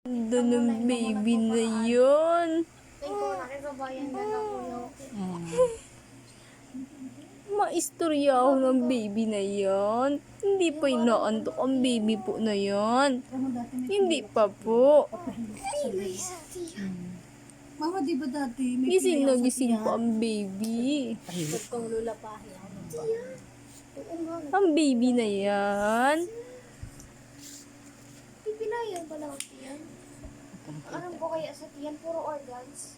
Ganda ng baby na yun. Maistorya ako ng baby na yan. Hindi pa inaantok ang baby po na yan. Hindi pa po. Mama, di ba dati may Gising na pinayaw sa gising tiyan? po ang baby. Ba't kong lulapahin ako ng bata? Ang baby na yan. Pipinayan pala ang tiyan. Alam ko kaya sa tiyan, puro organs.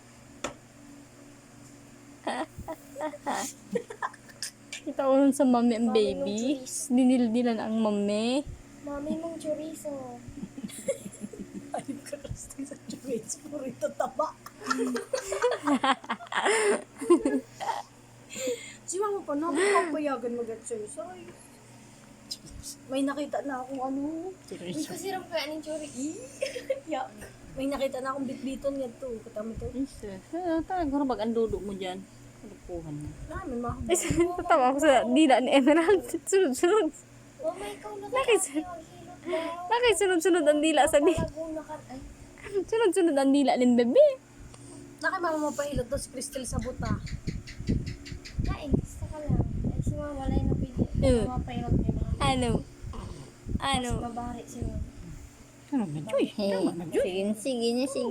Kita ko nun sa mami ang baby. Dinildilan ang mami. Mami mong chorizo. Ayun ka kasi sa churits, puro ito taba. Si mama pa na, papayagan mag-exercise. May nakita na akong ano. Hindi ko siram kaya ng chorizo. Yak. May nakita na akong bitbiton yan to. Katami to. Talaga pag andudo mo dyan. Kalukuhan mo. Namin mga Tatawa ako sa dila ni Emerald. Sunod-sunod. Oh my God, Bakit? nakakahilot daw. Bakit sunod-sunod ang dila sa dila? Palagong ay, Sunod-sunod ang dila ng bebe. Naki mama mapahilot to si Crystal sa buta. kain, gusto ka lang. Ay, si mama wala yung napili. Mama pairot kay mama. Ano? Ano? Babari si mama. Ano ba, Joy? Tama na, Joy. Sige, sige, sige.